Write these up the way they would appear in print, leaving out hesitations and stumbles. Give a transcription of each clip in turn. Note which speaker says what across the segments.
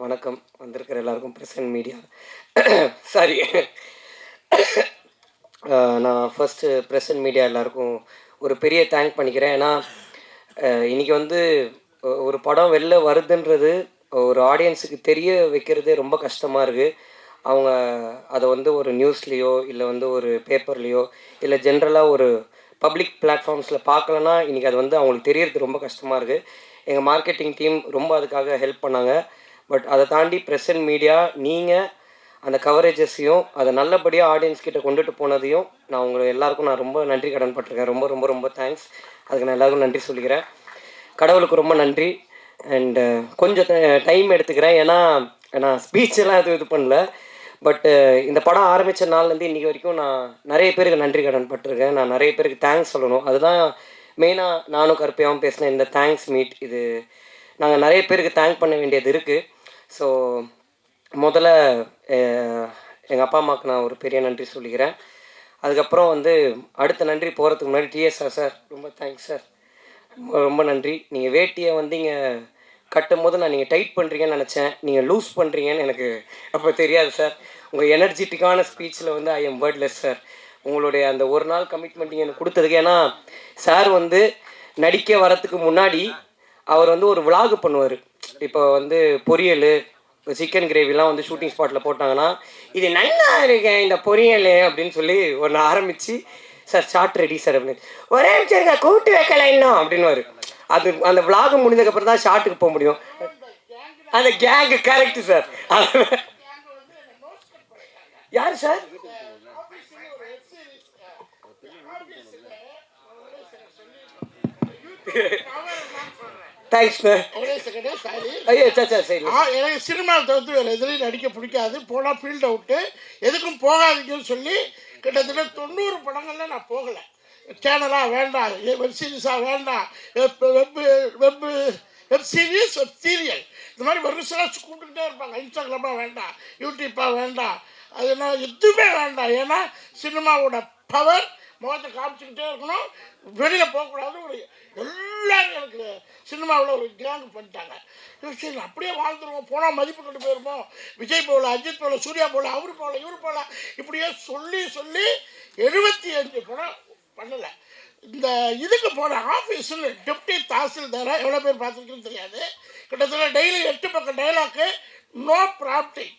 Speaker 1: வணக்கம். வந்திருக்கிற எல்லாருக்கும் பிரசன்ட் மீடியா சாரி. நான் ஃபஸ்ட்டு பிரசன்ட் மீடியா எல்லாருக்கும் ஒரு பெரிய தேங்க் பண்ணிக்கிறேன். ஏன்னா இன்றைக்கி வந்து ஒரு படம் வெளில வருதுன்றது ஒரு ஆடியன்ஸுக்கு தெரிய வைக்கிறதே ரொம்ப கஷ்டமாக இருக்குது. அவங்க அதை வந்து ஒரு நியூஸ்லேயோ இல்லை வந்து ஒரு பேப்பர்லேயோ இல்லை ஜென்ரலாக ஒரு பப்ளிக் பிளாட்ஃபார்ம்ஸில் பார்க்கலன்னா இன்றைக்கி அது வந்து அவங்களுக்கு தெரியறது ரொம்ப கஷ்டமாக இருக்குது. எங்கள் மார்க்கெட்டிங் டீம் ரொம்ப அதுக்காக ஹெல்ப் பண்ணாங்க. பட் அதை தாண்டி ப்ரெசன்ட் மீடியா நீங்கள் அந்த கவரேஜஸையும் அதை நல்லபடியாக ஆடியன்ஸ் கிட்ட கொண்டுட்டு போனதையும் நான் உங்களை எல்லாருக்கும் நான் ரொம்ப நன்றி கடன் பட்டிருக்கேன். ரொம்ப ரொம்ப ரொம்ப தேங்க்ஸ். அதுக்கு நான் எல்லாருக்கும் நன்றி சொல்லிக்கிறேன். கடவுளுக்கு ரொம்ப நன்றி. அண்டு கொஞ்சம் டைம் எடுத்துக்கிறேன். ஏன்னா நான் ஸ்பீச்செல்லாம் இது பண்ணல. பட்டு இந்த படம் ஆரம்பித்த நாள்லேருந்து இன்றைக்கி வரைக்கும் நான் நிறைய பேருக்கு நன்றி கடன் பட்டிருக்கேன். நான் நிறைய பேருக்கு தேங்க்ஸ் சொல்லணும். அதுதான் மெயினாக நானும் கருப்பையாகவும் பேசின இந்த தேங்க்ஸ் மீட். இது நாங்கள் நிறைய பேருக்கு தேங்க் பண்ண வேண்டியது இருக்குது. ஸோ முதல்ல எங்கள் அப்பா அம்மாவுக்கு நான் ஒரு பெரிய நன்றி சொல்லிக்கிறேன். அதுக்கப்புறம் வந்து அடுத்த நன்றி போகிறதுக்கு முன்னாடி டிஎஸ்ஆர் சார் ரொம்ப தேங்க்ஸ் சார். ரொம்ப ரொம்ப நன்றி. நீங்கள் வேட்டியை வந்து இங்கே கட்டும் போது நான் நீங்கள் டைட் பண்ணுறீங்கன்னு நினச்சேன். நீங்கள் லூஸ் பண்ணுறீங்கன்னு எனக்கு அப்போ தெரியாது சார். உங்கள் எனர்ஜெட்டிக்கான ஸ்பீச்சில் வந்து ஐ எம் வேர்ட்லெஸ் சார். உங்களுடைய அந்த ஒரு நாள் கமிட்மெண்ட் எனக்கு கொடுத்ததுக்கு. ஏன்னா சார் வந்து நடிக்க வரத்துக்கு முன்னாடி அவர் வந்து ஒரு விலாகு பண்ணுவார். இப்போ வந்து பொரியல் சிக்கன் கிரேவிலாம் வந்து ஷூட்டிங் ஸ்பாட்டில் போட்டாங்கன்னா இது நல்லா இருக்கேன் இந்த பொரியல் அப்படின்னு சொல்லி ஒன்று ஆரம்பித்து சார் ஷார்ட் ரெடி சார் அப்படின்னு ஒரே நிமிஷம் கூட்டு வைக்கல இன்னும் அப்படின்னு அது அந்த விலாகு முடிஞ்சதுக்கப்புறம் தான் ஷார்ட்டுக்கு போக முடியும். அந்த கேங்கு கரெக்டு சார். யார் சார்? Thanks sir.
Speaker 2: ஒரே செகண்டே சாரி.
Speaker 1: ஐயோ சார் சரி.
Speaker 2: எனக்கு சினிமாவை தவிர்த்து வேறு எதுலையும் நடிக்க பிடிக்காது. போனால் ஃபீல்டை விட்டு எதுக்கும் போகாதீங்கன்னு சொல்லி கிட்டத்தட்ட 90 படங்களில் நான் போகலை. சேனலாக வேண்டாம், வெப் சீரிஸாக வேண்டாம், வெப் சீரிஸ் வெப் சீரியல் இந்த மாதிரி வருஷம் கூப்பிட்டுக்கிட்டே இருப்பாங்க. இன்ஸ்டாகிராமாக வேண்டாம், யூடியூப்பாக வேண்டாம், அதனால் எதுவுமே வேண்டாம். ஏன்னா சினிமாவோட பவர் முகத்தை காமிச்சிக்கிட்டே இருக்கணும், வெளியில் போகக்கூடாது. ஒரு எல்லாரும் எனக்கு சினிமாவில் ஒரு கேங் பண்ணிட்டாங்க. சரி அப்படியே வாழ்ந்துருவோம், போனால் மதிப்பு கொண்டு போயிருப்போம். விஜய் போகல, அஜித் போகல, சூர்யா போகல, அவர் போகல, இவர் போகல, இப்படியே சொல்லி சொல்லி 75 படம் பண்ணலை. இந்த இதுக்கு போன ஆஃபீஸில் டெப்டி தாசில்தாரை எவ்வளோ பேர் பார்த்துருக்குன்னு தெரியாது. கிட்டத்தட்ட டெய்லி 8 பக்கம் டைலாக்கு, நோ ப்ராப்டிங்.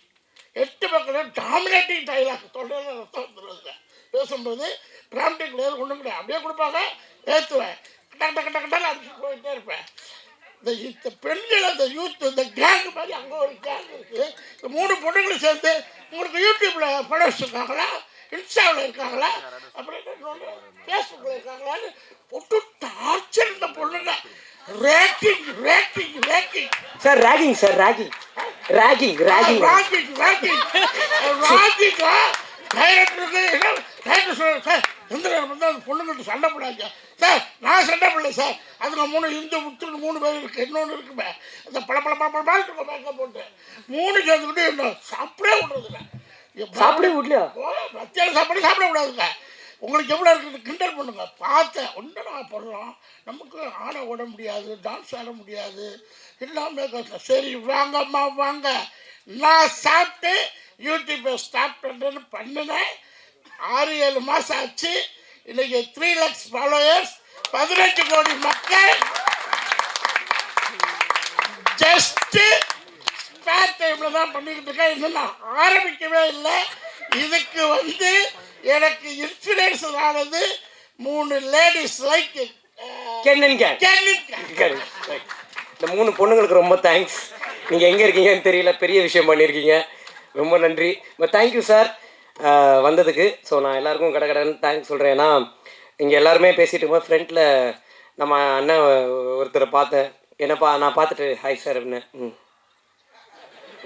Speaker 2: 8 பக்கம் டாமினேட்டிங் டைலாக், தொண்டையில் ரத்தம் வந்துடுவாங்க பேசும்போது. ப்ராம்டிங் கிடையாது, ஒன்றும் கிடையாது. அப்படியே கொடுப்பாங்க, ஏற்றுவேன், கட்டாக அடிச்சுட்டு போயிட்டே இருப்பேன். இந்த பெண்கள், அந்த யூத், இந்த கேங்கு மாதிரி அங்கே ஒரு கேங் இருக்குது. இந்த 3 பொண்ணுங்களும் சேர்ந்து உங்களுக்கு யூடியூப்பில் படம் வச்சுருக்காங்களா, இன்ஸ்டாவில் இருக்காங்களா, அப்புறம் என்ன ஃபேஸ்புக்கில் இருக்காங்களான்னு ஒட்டு டார்ச்சர். இந்த பொண்ணுங்க ragging ragging ragging
Speaker 1: sir. Ragging sir, ragging ragging ragging
Speaker 2: ragging ragging ராக்கிங்கா டைரக்டருக்கு டைரக்டர் சொல்லுங்கள் சார், எந்த நேரம் வந்து அந்த பொண்ணுங்கள்ட்ட சண்டை போடாங்க சார். நான் சண்டை போடல சார், அதுங்க 3 இந்து முத்துன்னு 3 பேர் இருக்குது. இன்னொன்று இருக்குமே அந்த பழப்பால் இருக்கும் மேக்கப் போட்டு 3 சேர்ந்துக்கிட்டு என்ன சாப்பிடவே விடுறதில்ல.
Speaker 1: சாப்பிடவே விடலையா?
Speaker 2: மத்தியான சாப்பாடு சாப்பிட விடாதுங்க. உங்களுக்கு எவ்வளோ இருக்குது கிண்டல் பண்ணுங்க. பார்த்தேன் ஒன்றும் நான் போடுறோம், நமக்கு ஆட ஓட முடியாது, டான்ஸ் ஆட முடியாது, எல்லாமே கஷ்டம். சரி வாங்கம்மா வாங்க, நான் சாப்பிட்டு யூடியூப்பை ஸ்டார்ட் பண்ணுறேன்னு பண்ணினேன். 6-7 மாதம் ஆச்சு. இன்றைக்கி 3 lakhs ஃபாலோயர்ஸ், 18 கோடி மக்கள். ஜஸ்ட்டு ஸ்பேர் டைமில் தான் பண்ணிக்கிட்டு இருக்கேன். இன்னும் நான் ஆரம்பிக்கவே இல்லை. இதுக்கு வந்து எனக்கு இன்ஃப்ளூயன்ஸ் ஆனது 3 லேடிஸ் லைக்
Speaker 1: கென்னன் கேங். இந்த 3 பொண்ணுங்களுக்கு ரொம்ப தேங்க்ஸ். நீங்கள் எங்கே இருக்கீங்கன்னு தெரியல, பெரிய விஷயம் பண்ணியிருக்கீங்க, ரொம்ப நன்றி. தேங்க்யூ சார் வந்ததுக்கு. ஸோ நான் எல்லாருக்கும் கடன்னு தேங்க்ஸ் சொல்கிறேன். ஏன்னா இங்கே எல்லாருமே பேசிகிட்டு இருக்கும்போது ஃப்ரெண்டில் நம்ம அண்ணன் ஒருத்தரை பார்த்தேன். என்னப்பா நான் பார்த்துட்டு ஹாய் சார் அப்படின்னு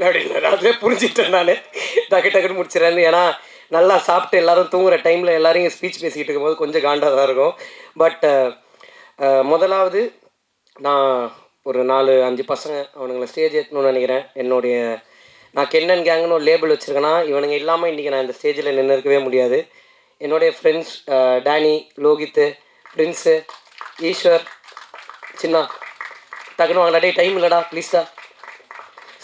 Speaker 1: அப்படின்னு அதுவே புரிஞ்சுட்டேன். நான் டக்குன்னு முடிச்சிடறேன்னு. ஏன்னா நல்லா சாப்பிட்டு எல்லோரும் தூங்குகிற டைமில் எல்லோரும் ஸ்பீச் பேசிக்கிட்டு இருக்கும்போது கொஞ்சம் காண்டாக தான் இருக்கும். பட் முதலாவது நான் ஒரு 4-5 பசங்க அவனுங்களை ஸ்டேஜ் ஏற்றணும்னு நினைக்கிறேன். நான் கென்னன் கேங்குன்னு ஒரு லேபிள் வச்சுருக்கேன்னா இவனுங்க இல்லாமல் இன்றைக்கி நான் இந்த ஸ்டேஜில் நின்று இருக்கவே முடியாது. என்னுடைய ஃப்ரெண்ட்ஸ் டேனி, லோகித்து, பிரின்ஸு, ஈஸ்வர், சின்னா, டக்குன்னு வாங்கடா, டைம் இல்லைடா ப்ளீஸ்டா.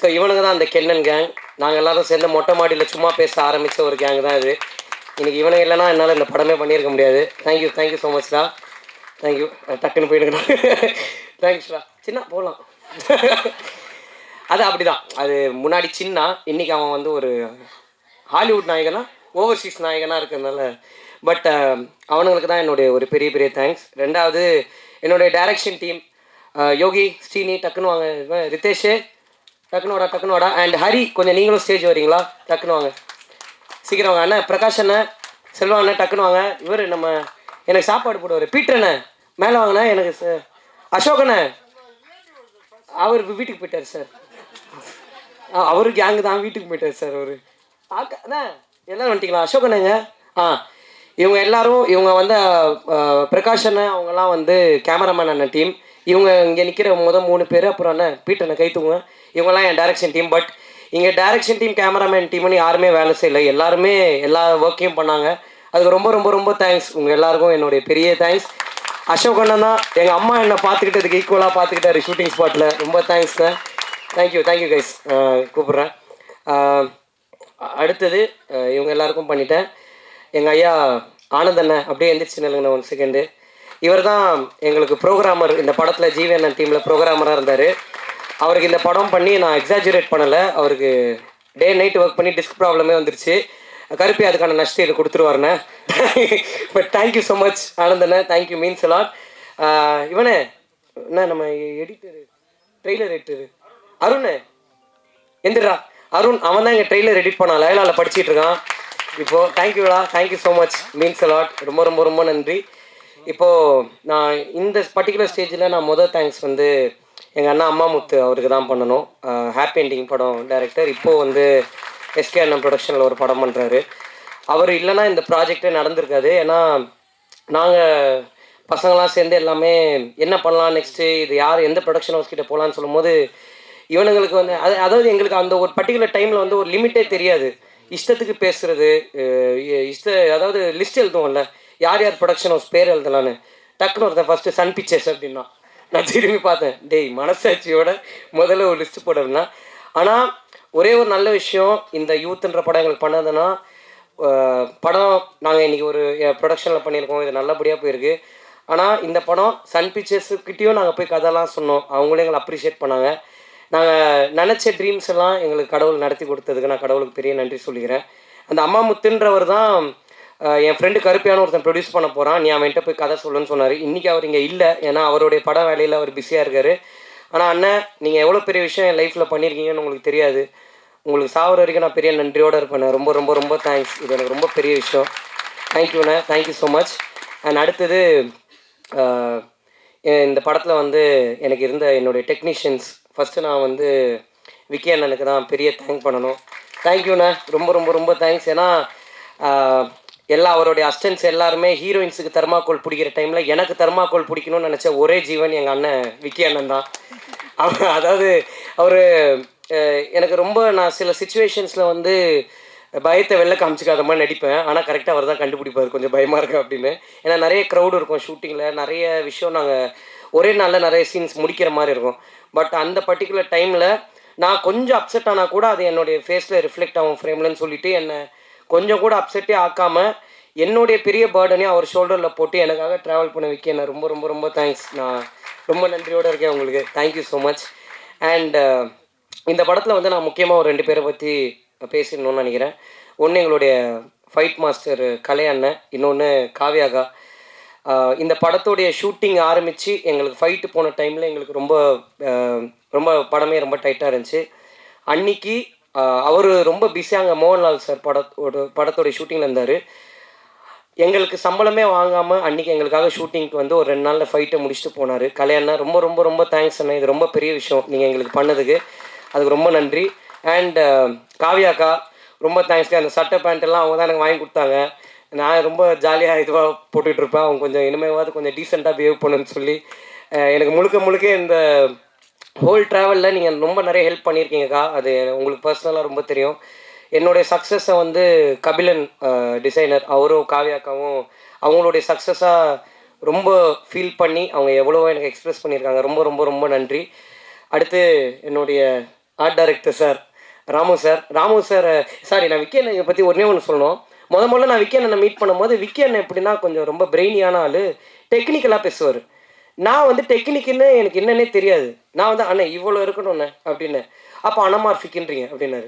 Speaker 1: ஸோ இவனுங்க தான் அந்த கென்னன் கேங். நாங்கள் எல்லோரும் சேர்ந்து மொட்டை மாடியில் சும்மா பேச ஆரம்பித்த ஒரு கேங் தான் இது. இன்றைக்கி இவனுங்க இல்லைனா என்னால் இந்த படமே பண்ணியிருக்க முடியாது. தேங்க்யூ ஸோ மச்டா. தேங்க்யூ. டக்குன்னு போயிடுங்கண்ணா. தேங்க்ஸ்டா. சின்ன போகலாம். அது அப்படி தான். அது முன்னாடி சின்ன, இன்றைக்கி அவன் வந்து ஒரு ஹாலிவுட் நாயகனா ஓவர்சீஸ் நாயகனாக இருக்கிறதுனால. பட் அவனுங்களுக்கு தான் என்னுடைய ஒரு பெரிய பெரிய தேங்க்ஸ். ரெண்டாவது என்னுடைய டைரக்ஷன் டீம், யோகி, ஸ்ரீனி, டக்குன்னு வாங்க, ரிதேஷ் டக்குன்னு வாடா. அண்ட் ஹரி, கொஞ்சம் நீங்களும் ஸ்டேஜ் வரீங்களா? டக்குன்னு வாங்க, சீக்கிரம் வாங்க. அண்ணன் பிரகாஷ் அண்ணன், செல்வா அண்ணன், டக்குன்னு வாங்க. இவர் நம்ம எனக்கு சாப்பாடு போடுவார், பீட்டர் அண்ணன் மேலே வாங்கண்ணே. எனக்கு அசோக் அண்ணன், அவர் வீட்டுக்கு போயிட்டார் சார். அவரு கேங்கு தான், வீட்டுக்கு போயிட்டார் சார் அவர். அண்ணா எல்லோரும் வந்துட்டிங்களா? அசோக் அண்ணங்க. இவங்க எல்லாரும், இவங்க வந்து பிரகாஷ் அண்ணன், அவங்கெல்லாம் வந்து கேமராமேன் அண்ணன் டீம். இவங்க இங்கே நிற்கிற 3 பேர். அப்புறம் அண்ணன் பீட்டர் அண்ணன் கைத்துவங்க. இவங்கெல்லாம் என் டைரக்ஷன் டீம். பட் இங்கே டைரக்ஷன் டீம், கேமராமேன் டீம்னு யாருமே வேலை செய்யலை. எல்லாருமே எல்லா ஒர்க்கையும் பண்ணாங்க. அதுக்கு ரொம்ப ரொம்ப ரொம்ப தேங்க்ஸ். உங்கள் எல்லாருக்கும் என்னுடைய பெரிய தேங்க்ஸ். அசோக் அண்ணன் தான் எங்கள் அம்மா என்னை பார்த்துக்கிட்டதுக்கு ஈக்குவலாக பார்த்துக்கிட்டாரு ஷூட்டிங் ஸ்பாட்டில். ரொம்ப தேங்க்ஸ்ண்ணே. Thank you guys. கூப்பிட்றேன். அடுத்தது இவங்க எல்லாருக்கும் பண்ணிட்டேன். எங்கள் ஐயா ஆனந்தண்ண அப்படியே எந்திரிச்சு நில்லுங்கண்ணா 1 செகண்டு. இவர் தான் எங்களுக்கு ப்ரோக்ராமர். இந்த படத்தில் ஜிவிஎன்என் டீமில் ப்ரோக்ராமராக இருந்தார். அவருக்கு இந்த படம் பண்ணி நான் எக்ஸாஜுரேட் பண்ணலை. அவருக்கு டே நைட் ஒர்க் பண்ணி டிஸ்க் ப்ராப்ளமே வந்துருச்சு. கருப்பி அதுக்கான நஷ்டம் கொடுத்துருவாருண்ணே. பட் தேங்க்யூ ஸோ மச் ஆனந்தண்ண. தேங்க்யூ, மீன்ஸ் எல்லாம். இவனே என்ன நம்ம எடிட்டரு, ட்ரெய்லர் எடிட்டரு அருண் எந்திரா. அருண் அவன் தான் எங்கள் ட்ரெய்லர் எடிட் பண்ணான். லயலாவில் படிச்சுட்டு இருக்கான் இப்போது. தேங்க்யூடா, thank you so much, means a lot. ரொம்ப ரொம்ப ரொம்ப நன்றி. இப்போது நான் இந்த பர்டிகுலர் ஸ்டேஜில் நான் தேங்க்ஸ் வந்து எங்கள் அண்ணா அம்மாமுத்து அவருக்கு தான் பண்ணணும். ஹாப்பி எண்டிங் படம் டைரக்டர். இப்போது வந்து எஸ்கே அண்ணன் ப்ரொடக்ஷனில் ஒரு படம் பண்ணுறாரு. அவர் இல்லைன்னா இந்த ப்ராஜெக்டே நடந்திருக்காது. ஏன்னா நாங்கள் பசங்களாம் சேர்ந்து எல்லாமே என்ன பண்ணலாம் நெக்ஸ்ட்டு, இது யார் எந்த ப்ரொடக்ஷன் ஹவுஸ் கிட்டே போகலான்னு சொல்லும்போது இவனுங்களுக்கு வந்து அதாவது எங்களுக்கு அந்த ஒரு பர்டிகுலர் டைமில் வந்து ஒரு லிமிட்டே தெரியாது. இஷ்டத்துக்கு பேசுகிறது, அதாவது லிஸ்ட் எழுதுவோம்ல, யார் யார் ப்ரொடக்ஷன் ஹவுஸ் பேர் எழுதலான்னு. டக்குன்னு ஒருத்தன் ஃபஸ்ட்டு சன் பிக்சர்ஸ் அப்படின்னா நான் திரும்பி பார்த்தேன், டேய் மனசாட்சியோட முதல்ல ஒரு லிஸ்ட்டு போடுறேன்னா. ஆனால் ஒரே ஒரு நல்ல விஷயம், இந்த யூத்துன்ற படம் எங்களுக்கு பண்ணதுன்னா, படம் நாங்கள் இன்றைக்கி ஒரு ப்ரொடக்ஷனில் பண்ணியிருக்கோம். இது நல்லபடியாக போயிருக்கு. ஆனால் இந்த படம் சன் பிக்சர்ஸுக்கிட்டேயும் நாங்கள் போய் கதைலாம் சொன்னோம். அவங்களே எங்களை அப்ரிஷியேட் பண்ணாங்க. நாங்கள் நினச்ச ட்ரீம்ஸ் எல்லாம் எங்களுக்கு கடவுள் நடத்தி கொடுத்ததுக்கு நான் கடவுளுக்கு பெரிய நன்றி சொல்லிக்கிறேன். அந்த அம்மாமுத்துன்றவர் தான் என் ஃப்ரெண்டு கருப்பியான ஒருத்தன் ப்ரொடியூஸ் பண்ண போகிறான், நீ அவன்கிட்ட போய் கதை சொல்லுன்னு சொன்னார். இன்றைக்கி அவர் இங்கே இல்லை, ஏன்னா அவருடைய பட வேலையில் அவர் பிஸியாக இருக்கார். ஆனால் அண்ணன், நீங்கள் எவ்வளோ பெரிய விஷயம் என் லைஃப்பில் பண்ணியிருக்கீங்கன்னு உங்களுக்கு தெரியாது. உங்களுக்கு சாகிற வரைக்கும் நான் பெரிய நன்றியோடு இருப்பேன். ரொம்ப ரொம்ப ரொம்ப தேங்க்ஸ். இது எனக்கு ரொம்ப பெரிய விஷயம். தேங்க்யூண்ணே, தேங்க்யூ ஸோ மச். அண்ட் அடுத்தது இந்த படத்தில் வந்து எனக்கு இருந்த என்னுடைய டெக்னீஷியன்ஸ். ஃபஸ்ட்டு நான் வந்து விக்கி அண்ணனுக்கு தான் பெரிய தேங்க் பண்ணணும். தேங்க்யூண்ணே, ரொம்ப ரொம்ப ரொம்ப தேங்க்ஸ். ஏன்னா எல்லா அவருடைய அசிஸ்டன்ட்ஸ் எல்லாருமே ஹீரோயின்ஸுக்கு தெர்மாக்கோல் பிடிக்கிற டைமில் எனக்கு தெர்மாக்கோல் பிடிக்கணும்னு நினச்ச ஒரே ஜீவன் எங்கள் அண்ணன் விக்கி அண்ணன் தான். அதாவது அவர் எனக்கு ரொம்ப, நான் சில சுச்சுவேஷன்ஸில் வந்து பயத்தை வெளில காமிச்சிக்காத மாதிரி நடிப்பேன். ஆனால் கரெக்டாக அவர் தான் கண்டுபிடிப்பார், கொஞ்சம் பயமாக இருக்கு அப்படின்னு. ஏன்னா நிறைய க்ரௌடு இருக்கும் ஷூட்டிங்கில், நிறைய விஷயம் நாங்கள் ஒரே நாளில் நிறைய சீன்ஸ் முடிக்கிற மாதிரி இருக்கும். பட் அந்த பர்டிகுலர் டைமில் நான் கொஞ்சம் அப்செட் ஆனால் கூட அது என்னுடைய ஃபேஸில் ரிஃப்ளெக்ட் ஆகும் ஃப்ரேம்லன்னு சொல்லிவிட்டு என்னை கொஞ்சம் கூட அப்செட்டே ஆக்காமல் என்னுடைய பெரிய பேர்டனையும் அவர் ஷோல்டரில் போட்டு எனக்காக ட்ராவல் பண்ண வைக்க என்ன ரொம்ப ரொம்ப ரொம்ப தேங்க்ஸ். நான் ரொம்ப நன்றியோடு இருக்கேன் உங்களுக்கு. Thank you so much. அண்ட் இந்த படத்தில் வந்து நான் முக்கியமாக ஒரு 2 பேரை பற்றி பேசிடணும்னு நினைக்கிறேன். ஒன்று எங்களுடைய ஃபைட் மாஸ்டர் கலை அண்ணன், இன்னொன்று காவ்யாகா. இந்த படத்துடைய ஷூட்டிங் ஆரம்பித்து எங்களுக்கு ஃபைட்டு போன டைமில் எங்களுக்கு ரொம்ப ரொம்ப படமே ரொம்ப டைட்டாக இருந்துச்சு. அன்னைக்கு அவர் ரொம்ப பிஸியாக அங்கே மோகன்லால் சார் படத்தோடைய ஷூட்டிங்கில் இருந்தார். எங்களுக்கு சம்பளமே வாங்காமல் அன்றைக்கி எங்களுக்காக ஷூட்டிங்க்கு வந்து ஒரு 2 நாளில் ஃபைட்டை முடிச்சுட்டு போனார். கலை அண்ணா, ரொம்ப ரொம்ப ரொம்ப தேங்க்ஸ் அண்ணா. இது ரொம்ப பெரிய விஷயம் நீங்கள் எங்களுக்கு பண்ணதுக்கு, அதுக்கு ரொம்ப நன்றி. அண்ட் காவ்யாக்கா, ரொம்ப தேங்க்ஸ்க்கா. அந்த சட்டை பேண்ட்டெல்லாம் அவங்க தான் எனக்கு வாங்கி கொடுத்தாங்க. நான் ரொம்ப ஜாலியாக இதுவாக போட்டுட்ருப்பேன். அவங்க கொஞ்சம் இனிமேவாவது கொஞ்சம் டீசெண்டாக பிஹேவ் பண்ணுன்னு சொல்லி எனக்கு முழுக்க இந்த ஹோல் ட்ராவலில் நீங்கள் ரொம்ப நிறைய ஹெல்ப் பண்ணியிருக்கீங்கக்கா. அது உங்களுக்கு பர்சனலாக ரொம்ப தெரியும். என்னுடைய சக்ஸஸை வந்து கபிலன் டிசைனர், அவரும் காவ்யாக்காவும் அவங்களுடைய சக்ஸஸாக ரொம்ப ஃபீல் பண்ணி அவங்க எவ்வளவோ எனக்கு எக்ஸ்ப்ரெஸ் பண்ணியிருக்காங்க. ரொம்ப ரொம்ப ரொம்ப நன்றி. அடுத்து என்னுடைய art director sir, Ramu sir sorry நான் விக்கி அண்ணனை பற்றி ஒன்றே ஒன்று சொல்லணும். முதல்ல நான் விக்கி அண்ணனை மீட் பண்ணும்போது விக்கி அண்ணன் எப்படின்னா கொஞ்சம் ரொம்ப பிரெயினியான ஆள், டெக்னிக்கலாக பேசுவார். நான் வந்து டெக்னிக்குன்னு எனக்கு என்னன்னே தெரியாது. நான் வந்து அண்ணன் இவ்வளோ இருக்கணும்ண்ணே அப்படின்னு. அப்போ அனமார்ஃபிக்ன்றீங்க அப்படின்னாரு.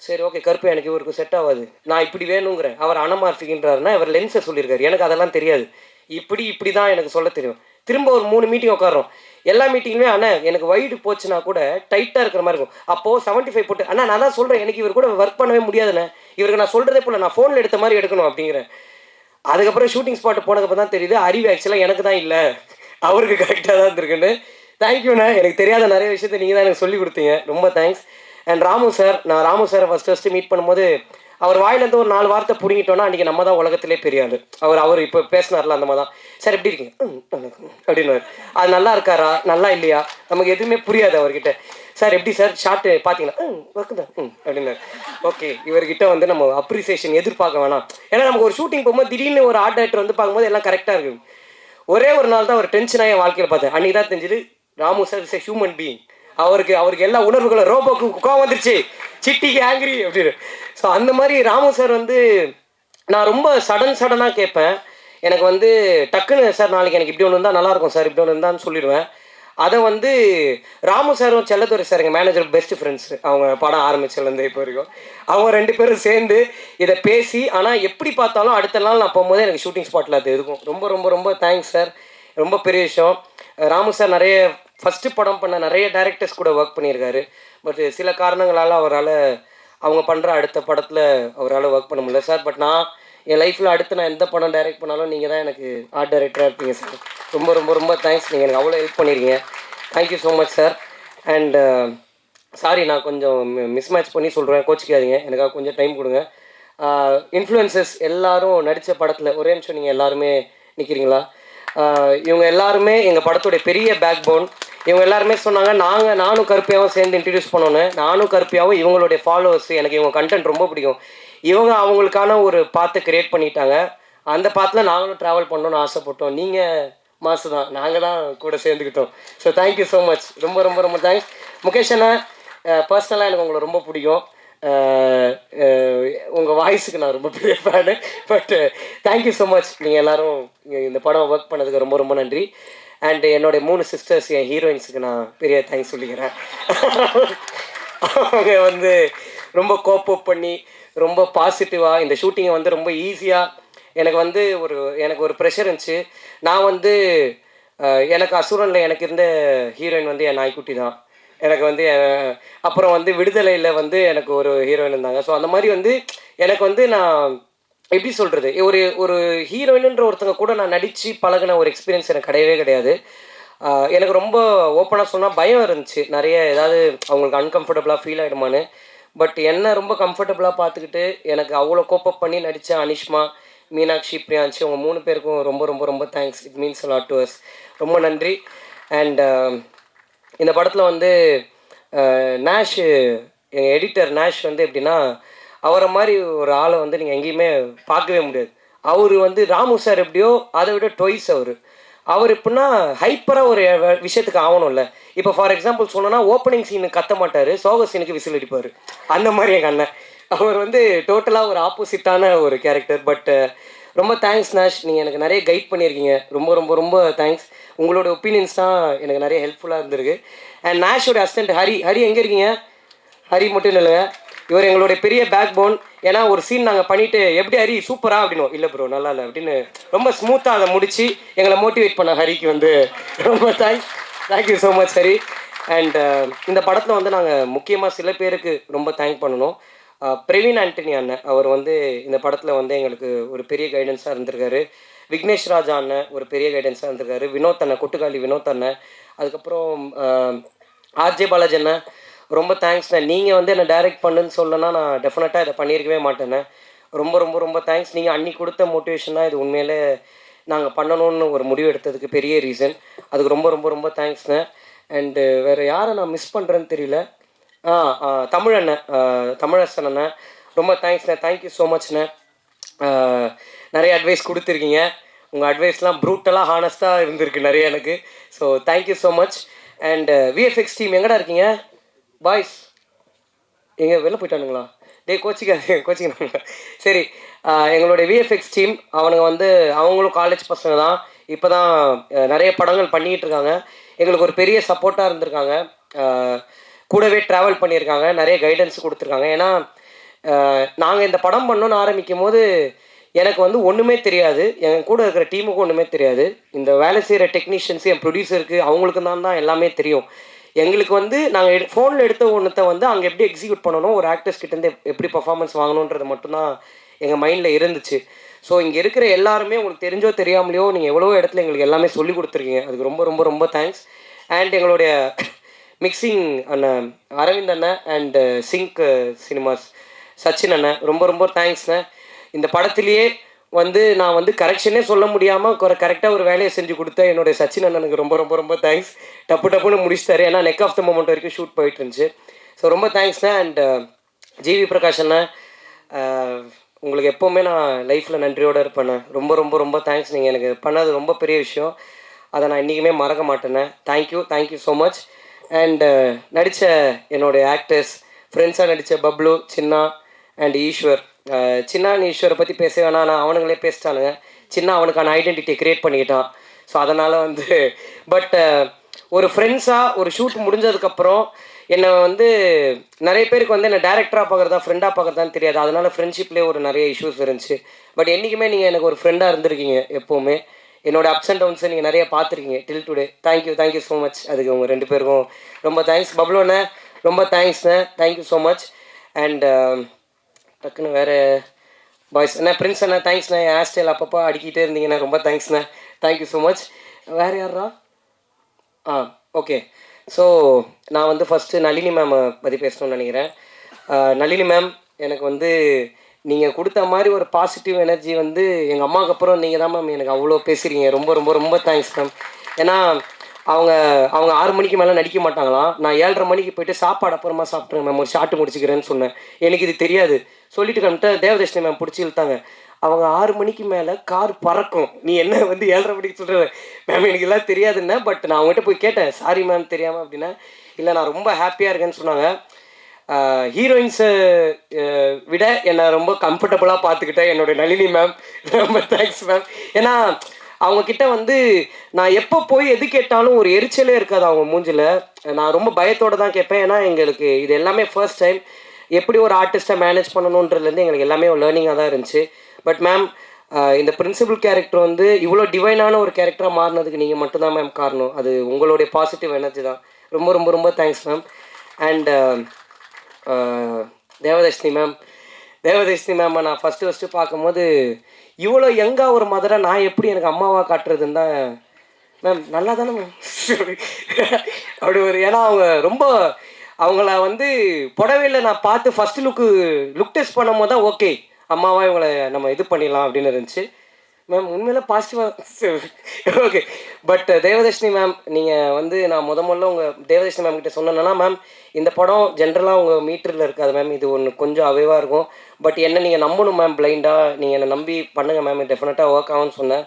Speaker 1: சரி ஓகே கருப்பு எனக்கு இவருக்கு செட் ஆகாது, நான் இப்படி வேணுங்கிறேன். அவர் அனமார்ஃபிக்ன்றாருன்னா இவர் லென்ஸை சொல்லியிருக்காரு, எனக்கு அதெல்லாம் தெரியாது. இப்படி தான் எனக்கு சொல்ல தெரியும். திரும்ப ஒரு 3 மீட்டிங் உட்காரோம். எல்லா மீட்டிங்குமே அண்ணா எனக்கு வைடு போச்சுன்னா கூட டைட்டாக இருக்கிற மாதிரி இருக்கும். அப்போது 75 போட்டு அண்ணா நான் தான் சொல்கிறேன் எனக்கு இவர் கூட ஒர்க் பண்ணவே முடியாதுண்ணே, இவருக்கு நான் சொல்கிறதே போல நான் ஃபோனில் எடுத்த மாதிரி எடுக்கணும் அப்படிங்கிறேன். அதுக்கப்புறம் ஷூட்டிங் ஸ்பாட்டு போனதுக்கு தான் தெரியுது அறிவு ஆக்சுவலாக எனக்கு தான் இல்லை, அவருக்கு கரெக்டாக தான் இருந்திருக்குன்னு. தேங்க்யூண்ணே, எனக்கு தெரியாத நிறைய விஷயத்தை நீங்கள் தான் எனக்கு சொல்லி கொடுத்தீங்க, ரொம்ப தேங்க்ஸ். அண்ட் நான் ராமு சாரை ஃபஸ்ட்டு மீட் பண்ணும்போது அவர் வாயிலேருந்து ஒரு 4 வார்த்தை பிடிங்கிட்டோன்னா அன்றைக்கி நம்ம தான் உலகத்திலே பெரிய ஆள். அவர் இப்போ பேசினார்ல அந்த மாதிரி தான். சார் எப்படி இருக்கீங்க அப்படின்னு. அது நல்லா இருக்காரா நல்லா இல்லையா நமக்கு எதுவுமே புரியாது அவர்கிட்ட. சார் எப்படி சார் ஷார்ட்டு பார்த்தீங்கன்னா ஒர்க்கு தான் அப்படின்னு. ஓகே இவர்கிட்ட வந்து நம்ம அப்ரிசியேஷன் எதிர்பார்க்க வேணாம். ஏன்னா நமக்கு ஒரு ஷூட்டிங் போகும்போது திடீர்னு ஒரு ஆர்ட் டைரக்டர் வந்து பார்க்கும்போது எல்லாம் கரெக்டாக இருக்குது. ஒரே ஒரு நாள் தான் ஒரு டென்ஷனாக என் வாழ்க்கையில் பார்த்தேன். அன்றைக்கி தான் தெரிஞ்சுது Ramu sir is a human being. அவருக்கு எல்லா உணர்வுகளும் ரோபோக்கு கோவம் வந்துருச்சு, சிட்டிக்கு ஆங்கிரி அப்படின்னு. ஸோ அந்த மாதிரி ராமு சார் வந்து நான் ரொம்ப சடனாக கேட்பேன். எனக்கு வந்து டக்குன்னு சார் நாளைக்கு எனக்கு இப்படி ஒன்று இருந்தால் நல்லாயிருக்கும் சார், இப்படி ஒன்று இருந்தான்னு சொல்லிடுவேன். அதை வந்து ராமு சாரும் செல்லத்துறை சார் எங்கள் மேனேஜர் பெஸ்ட் ஃப்ரெண்ட்ஸ், அவங்க படம் ஆரம்பிச்சதுலேருந்து இப்போ வரைக்கும் அவங்க 2 பேரும் சேர்ந்து இதை பேசி, ஆனால் எப்படி பார்த்தாலும் அடுத்த நாள் நான் போகும்போது எனக்கு ஷூட்டிங் ஸ்பாட்டில் அது இருக்கும். ரொம்ப ரொம்ப ரொம்ப தேங்க்ஸ் சார், ரொம்ப பெரிய விஷயம். ராமு சார் நிறைய ஃபஸ்ட்டு படம் பண்ண நிறைய டைரக்டர்ஸ் கூட ஒர்க் பண்ணியிருக்காரு. பட் சில காரணங்களால் அவரால் அவங்க பண்ணுற அடுத்த படத்தில் அவரால் ஒர்க் பண்ண முடியல சார். பட் நான் என் லைஃப்பில் அடுத்து நான் எந்த படம் டைரக்ட் பண்ணாலும் நீங்கள் தான் எனக்கு ஆர்ட் டைரக்டராக இருப்பீங்க சார். ரொம்ப ரொம்ப ரொம்ப தேங்க்ஸ், நீங்கள் எனக்கு அவ்வளோ ஹெல்ப் பண்ணியிருக்கீங்க. Thank you so much sir. And sorry நான் கொஞ்சம் மிஸ்மேட்ச் பண்ணி சொல்கிறேன், கோச்சிக்காதீங்க, எனக்காக கொஞ்சம் டைம் கொடுங்க. இன்ஃப்ளூயன்சஸ் எல்லாரும் நடித்த படத்தில் ஒரே நிமிஷம் நீங்கள் எல்லாருமே நிற்கிறீங்களா? இவங்க எல்லாருமே எங்கள் படத்துடைய பெரிய பேக் போன். இவங்க எல்லாருமே சொன்னாங்க நானும் கருப்பியாவும் சேர்ந்து இன்ட்ரடியூஸ் பண்ணோன்னு. நானும் கருப்பியாவும் இவங்களுடைய ஃபாலோவர்ஸ், எனக்கு இவங்க கண்டென்ட் ரொம்ப பிடிக்கும். இவங்க அவங்களுக்கான ஒரு பாத்தை கிரியேட் பண்ணிட்டாங்க. அந்த பாத்தில் நாங்களும் ட்ராவல் பண்ணணும்னு ஆசைப்பட்டோம். நீங்கள் மாசு தான், நாங்கள் தான் கூட சேர்ந்துக்கிட்டோம். ஸோ தேங்க்யூ ஸோ மச், ரொம்ப ரொம்ப ரொம்ப தேங்க்ஸ். முகேஷ் அண்ணா பர்சனலாக எனக்கு உங்களை ரொம்ப பிடிக்கும். உங்கள் வாய்ஸுக்கு நான் ரொம்ப பெரிய fan. But thank you so much, நீங்கள் எல்லோரும் இந்த படம் ஒர்க் பண்ணதுக்கு ரொம்ப ரொம்ப நன்றி. அண்டு என்னுடைய 3 சிஸ்டர்ஸ் என் ஹீரோயின்ஸுக்கு நான் பெரிய தேங்க்ஸ் சொல்லிக்கிறேன். அவங்க வந்து ரொம்ப கோப்பப் பண்ணி ரொம்ப பாசிட்டிவாக இந்த ஷூட்டிங்கை வந்து ரொம்ப ஈஸியாக எனக்கு ஒரு ப்ரெஷர் இருந்துச்சு. நான் வந்து எனக்கு அசுரனில் எனக்கு இருந்த ஹீரோயின் வந்து என் நாய்க்குட்டி தான். எனக்கு வந்து அப்புறம் வந்து விடுதலையில் வந்து எனக்கு ஒரு ஹீரோயின் இருந்தாங்க. ஸோ அந்த மாதிரி வந்து எனக்கு வந்து நான் எப்படி சொல்கிறது, ஒரு ஹீரோயினுன்ற ஒருத்தங்க கூட நான் நடித்து பழகின ஒரு எக்ஸ்பீரியன்ஸ் எனக்கு கிடையவே கிடையாது. எனக்கு ரொம்ப ஓப்பனாக சொன்னால் பயம் இருந்துச்சு, நிறைய ஏதாவது அவங்களுக்கு அன்கம்ஃபர்டபுளாக ஃபீல் ஆகிடுமான்னு. பட் என்ன ரொம்ப கம்ஃபர்டபுளாக பார்த்துக்கிட்டு எனக்கு அவ்வளோ கோப்பப் பண்ணி நடித்த அனிஷ்மா, மீனாட்சி, பிரியான்சி, அவங்க 3 பேருக்கும் ரொம்ப ரொம்ப ரொம்ப thanks. It means a lot to us. ரொம்ப நன்றி. அண்ட் இந்த படத்தில் வந்து நேஷ், எங்கள் எடிட்டர் நேஷ் வந்து எப்படின்னா, அவரை மாதிரி ஒரு ஆளை வந்து நீங்கள் எங்கேயுமே பார்க்கவே முடியாது. அவர் வந்து ராமு சார் எப்படியோ அதை விட ட்வைஸ் அவர் எப்படின்னா ஹைப்பராக ஒரு விஷயத்துக்கு ஆகணும்ல. இப்போ ஃபார் எக்ஸாம்பிள் சொன்னோன்னா ஓப்பனிங் சீனுக்கு கத்த மாட்டார், சோக சீனுக்கு விசில் அடிப்பார். அந்த மாதிரி எங்கள் அண்ணன் அவர் வந்து டோட்டலாக ஒரு ஆப்போசிட்டான ஒரு கேரக்டர். பட் ரொம்ப தேங்க்ஸ் நேஷ், நீங்கள் எனக்கு நிறைய கைட் பண்ணியிருக்கீங்க. ரொம்ப ரொம்ப ரொம்ப தேங்க்ஸ். உங்களோட ஒப்பீனியன்ஸ் தான் எனக்கு நிறைய ஹெல்ப்ஃபுல்லாக இருந்திருக்கு. அண்ட் நேஷோட அசிஸ்டன்ட் ஹரி எங்கே இருக்கீங்க? ஹரி மட்டும் இல்லைங்க, இவர் எங்களுடைய பெரிய பேக் போன். ஏன்னா ஒரு சீன் நாங்கள் பண்ணிவிட்டு எப்படி ஹரி சூப்பரா அப்படின்னும், இல்லை ப்ரோ நல்லா இல்லை அப்படின்னு ரொம்ப ஸ்மூத்தாக அதை முடித்து எங்களை மோட்டிவேட் பண்ண ஹரிக்கு வந்து ரொம்ப thank you so much Hari. And இந்த படத்தில் வந்து நாங்கள் முக்கியமாக சில பேருக்கு ரொம்ப தேங்க் பண்ணணும். பிரவீன் ஆண்டனி அண்ணன், அவர் வந்து இந்த படத்தில் வந்து எங்களுக்கு ஒரு பெரிய கைடன்ஸாக இருந்திருக்காரு. விக்னேஷ் ராஜா அண்ணன் ஒரு பெரிய கைடன்ஸாக இருந்திருக்காரு. வினோத் அண்ணன், கொட்டுக்காளி வினோத் அண்ணன். அதுக்கப்புறம் ஆர்ஜே பாலாஜி அண்ணன், ரொம்ப தேங்க்ஸ்ண்ணே. நீங்கள் வந்து என்னை டைரக்ட் பண்ணுன்னு சொல்லனா நான் டெஃபினட்டாக இதை பண்ணியிருக்கவே மாட்டேண்ணே. ரொம்ப ரொம்ப ரொம்ப தேங்க்ஸ். நீங்கள் அன்றைக்கி கொடுத்த மோட்டிவேஷன் தான் இது உண்மையிலே நாங்கள் பண்ணணும்னு ஒரு முடிவு எடுத்ததுக்கு பெரிய ரீசன். அதுக்கு ரொம்ப ரொம்ப ரொம்ப தேங்க்ஸ்ண்ணே. அண்டு வேறு யாரை நான் மிஸ் பண்ணுறேன்னு தெரியல. தமிழண்ணன், தமிழரசன் அண்ணன், ரொம்ப தேங்க்ஸ்ண்ணே. Thank you so மச்ண்ணே. நிறைய அட்வைஸ் கொடுத்துருக்கீங்க. உங்கள் அட்வைஸ்லாம் ப்ரூட்டலாக ஹானஸ்ட்டாக இருந்திருக்கு நிறைய எனக்கு. So thank you so much. And VFX team எங்கடா இருக்கீங்க? பாய்ஸ் எங்கே வெளில போயிட்டானுங்களா? டேய் கோச்சிக்கிறாங்க. சரி, எங்களுடைய விஎஃப்எக்ஸ் டீம் அவனுங்க வந்து அவங்களும் காலேஜ் பசங்க தான். இப்போ தான் நிறைய படங்கள் பண்ணிக்கிட்டு இருக்காங்க. எங்களுக்கு ஒரு பெரிய சப்போர்ட்டாக இருந்திருக்காங்க. கூடவே ட்ராவல் பண்ணியிருக்காங்க. நிறைய கைடன்ஸ் கொடுத்துருக்காங்க. ஏன்னா நாங்கள் இந்த படம் பண்ணணும்னு ஆரம்பிக்கும் போது எனக்கு வந்து ஒன்றுமே தெரியாது. என் கூட இருக்கிற டீமுக்கும் ஒன்றுமே தெரியாது. இந்த வேலை செய்கிற டெக்னீஷியன்ஸு, என் ப்ரொடியூசருக்கு அவங்களுக்கு தான் எல்லாமே தெரியும். எங்களுக்கு வந்து நாங்கள் ஃபோனில் எடுத்த ஒன்றத்தை வந்து அங்கே எப்படி எக்ஸிக்யூட் பண்ணணும், ஒரு ஆக்டர்ஸ் கிட்டேருந்து எப்படி பர்ஃபார்மன்ஸ் வாங்கணுன்றது மட்டும்தான் எங்கள் மைண்டில் இருந்துச்சு. ஸோ இங்கே இருக்கிற எல்லாருமே உங்களுக்கு தெரிஞ்சோ தெரியாமலையோ நீங்கள் எவ்வளோ இடத்துல எங்களுக்கு எல்லாமே சொல்லி கொடுத்துருக்கீங்க. அதுக்கு ரொம்ப ரொம்ப ரொம்ப தேங்க்ஸ். அண்ட் எங்களுடைய மிக்சிங் அண்ணன் அரவிந்த் அண்ணன் அண்ட் சிங்க் சினிமாஸ் சச்சின் அண்ணன் ரொம்ப ரொம்ப தேங்க்ஸ்ண்ணே. இந்த படத்துலேயே வந்து நான் வந்து கரெக்ஷனே சொல்ல முடியாமல் கரெக்டாக ஒரு வேலையை செஞ்சு கொடுத்தேன் என்னுடைய சச்சின் அண்ணனுக்கு ரொம்ப ரொம்ப ரொம்ப தேங்க்ஸ். டப்புன்னு முடிச்சிட்டாரு. ஏன்னா நெக் ஆஃப் த மொமெண்ட் வரைக்கும் ஷூட் போயிட்டு இருந்துச்சு. ஸோ ரொம்ப தேங்க்ஸ்ண்ணே. அண்ட் ஜிவி பிரகாஷ் அண்ணா, உங்களுக்கு எப்போவுமே நான் லைஃப்பில் நன்றியோடு இருப்பேண்ணே. ரொம்ப ரொம்ப ரொம்ப தேங்க்ஸ். நீங்கள் எனக்கு பண்ணது ரொம்ப பெரிய விஷயம். அதை நான் இன்றைக்குமே மறக்க மாட்டேண்ணே. Thank you so much. அண்ட் நடித்த என்னுடைய ஆக்டர்ஸ், ஃப்ரெண்ட்ஸாக நடித்த பப்ளு, சின்னா அண்ட் ஈஸ்வர். சின்னா ஈஸ்வரை பற்றி பேச வேணாம், நான் அவனுங்களே பேசிட்டானுங்க. சின்ன அவனுக்கான ஐடென்டிட்டியை க்ரியேட் பண்ணிக்கிட்டான். ஸோ அதனால் வந்து பட் ஒரு ஃப்ரெண்ட்ஸாக ஒரு ஷூட் முடிஞ்சதுக்கப்புறம் என்னை வந்து நிறைய பேருக்கு வந்து என்னை டேரக்டராக பார்க்குறதா ஃப்ரெண்டாக பார்க்குறதான்னு தெரியாது. அதனால் ஃப்ரெண்ட்ஷிப்லேயே ஒரு நிறைய இஷ்யூஸ் இருந்துச்சு. பட் என்றைக்குமே நீங்கள் எனக்கு ஒரு ஃப்ரெண்டாக இருந்திருக்கீங்க. எப்போவுமே என்னோடய அப்ஸ் அண்ட் டவுன்ஸை நீங்கள் நிறைய பார்த்துருக்கீங்க till today. Thank you so much. அதுக்கு உங்கள் 2 பேருக்கும் ரொம்ப தேங்க்ஸ். பப்ளுண்ணே ரொம்ப தேங்க்ஸ்ண்ணே. Thank you so much. அண்ட் டக்குன்னு வேறு பாய்ஸ் அண்ணா, பிரின்ஸ் அண்ணா தேங்க்ஸ்ண்ணே. என் ஹேர் ஸ்டைல் அப்பப்போ அடிக்கிட்டே இருந்தீங்கண்ணா, ரொம்ப தேங்க்ஸ்ண்ணே. Thank you so much. வேறு யாரா? ஓகே. ஸோ நான் வந்து ஃபஸ்ட்டு நளினி மேமை பற்றி பேசணும்னு நினைக்கிறேன். நளினி மேம், எனக்கு வந்து நீங்கள் கொடுத்த மாதிரி ஒரு பாசிட்டிவ் எனர்ஜி வந்து எங்கள் அம்மாவுக்கு அப்புறம் நீங்கள் தான் மேம் எனக்கு அவ்வளோ பேசுகிறீங்க. ரொம்ப ரொம்ப ரொம்ப தேங்க்ஸ் மேம். ஏன்னா அவங்க 6 மணிக்கு மேலே நடிக்க மாட்டாங்களாம். நான் 7:30 மணிக்கு போயிட்டு சாப்பாடு அப்புறமா சாப்பிட்ருங்க மேம், ஒரு ஷார்ட்டு முடிச்சுக்கிறேன்னு சொன்னேன். எனக்கு இது தெரியாது. சொல்லிட்டு கம்பிட்டு தேவதர்ஷினி மேம் பிடிச்சி இழுத்தாங்க. அவங்க 6 மணிக்கு மேலே கார் பறக்கும், நீ என்ன வந்து 7:30 மணிக்கு சொல்கிற மேம், எனக்கு எல்லாம் தெரியாதுன்னே. பட் நான் அவங்ககிட்ட போய் கேட்டேன், சாரி மேம் தெரியாமல் அப்படின்னா. இல்லை, நான் ரொம்ப ஹாப்பியாக இருக்கேன்னு சொன்னாங்க. ஹீரோயின்ஸை விட என்னை ரொம்ப கம்ஃபர்டபுளாக பார்த்துக்கிட்டேன் என்னுடைய நளினி மேம். ரொம்ப தேங்க்ஸ் மேம். ஏன்னா அவங்கக்கிட்ட வந்து நான் எப்போ போய் எது கேட்டாலும் ஒரு எரிச்சலே இருக்காது அவங்க மூஞ்சில். நான் ரொம்ப பயத்தோடு தான் கேட்பேன். ஏன்னா எங்களுக்கு இது எல்லாமே ஃபர்ஸ்ட் டைம். எப்படி ஒரு ஆர்டிஸ்ட்டை மேனேஜ் பண்ணணுன்றதுலேருந்து எங்களுக்கு எல்லாமே ஒரு லேர்னிங்காக தான் இருந்துச்சு. பட் மேம், இந்த பிரின்சிபல் கேரக்டர் வந்து இவ்வளோ டிவைனான ஒரு கேரக்டராக மாறினதுக்கு நீங்கள் மட்டும்தான் மேம் காரணம். அது உங்களுடைய பாசிட்டிவ் எனர்ஜி தான். ரொம்ப ரொம்ப ரொம்ப thanks ma'am. And Devadarshini ma'am நான் ஃபஸ்ட்டு பார்க்கும்போது இவ்வளோ யங்காக ஒரு மதரை நான் எப்படி எனக்கு அம்மாவாக காட்டுறதுன்னு தான் மேம். நல்லா தானே மேம் அப்படி ஒரு, ஏன்னா அவங்க ரொம்ப அவங்கள வந்து புடவையில் நான் பார்த்து ஃபஸ்ட்டு லுக் டெஸ்ட் பண்ணும் போது தான் ஓகே அம்மாவாக இவங்களை நம்ம இது பண்ணிடலாம் அப்படின்னு இருந்துச்சு மேம். உண்மையில் பாசிட்டிவாக ஓகே. பட் தேவதர்ஷினி மேம், நீங்கள் வந்து நான் முதல்ல உங்கள் தேவதர்ஷினி மேம் கிட்ட சொன்னேன்னா, மேம் இந்த படம் ஜென்ரலாக உங்கள் மீட்டரில் இருக்காது மேம், இது ஒன்று கொஞ்சம் அவைவாக இருக்கும். பட் என்ன நீங்கள் நம்பணும் மேம், பிளைண்டாக நீங்கள் என்னை நம்பி பண்ணுங்கள் மேம், டெஃபினட்டாக ஒர்க் ஆகும்னு சொன்னேன்.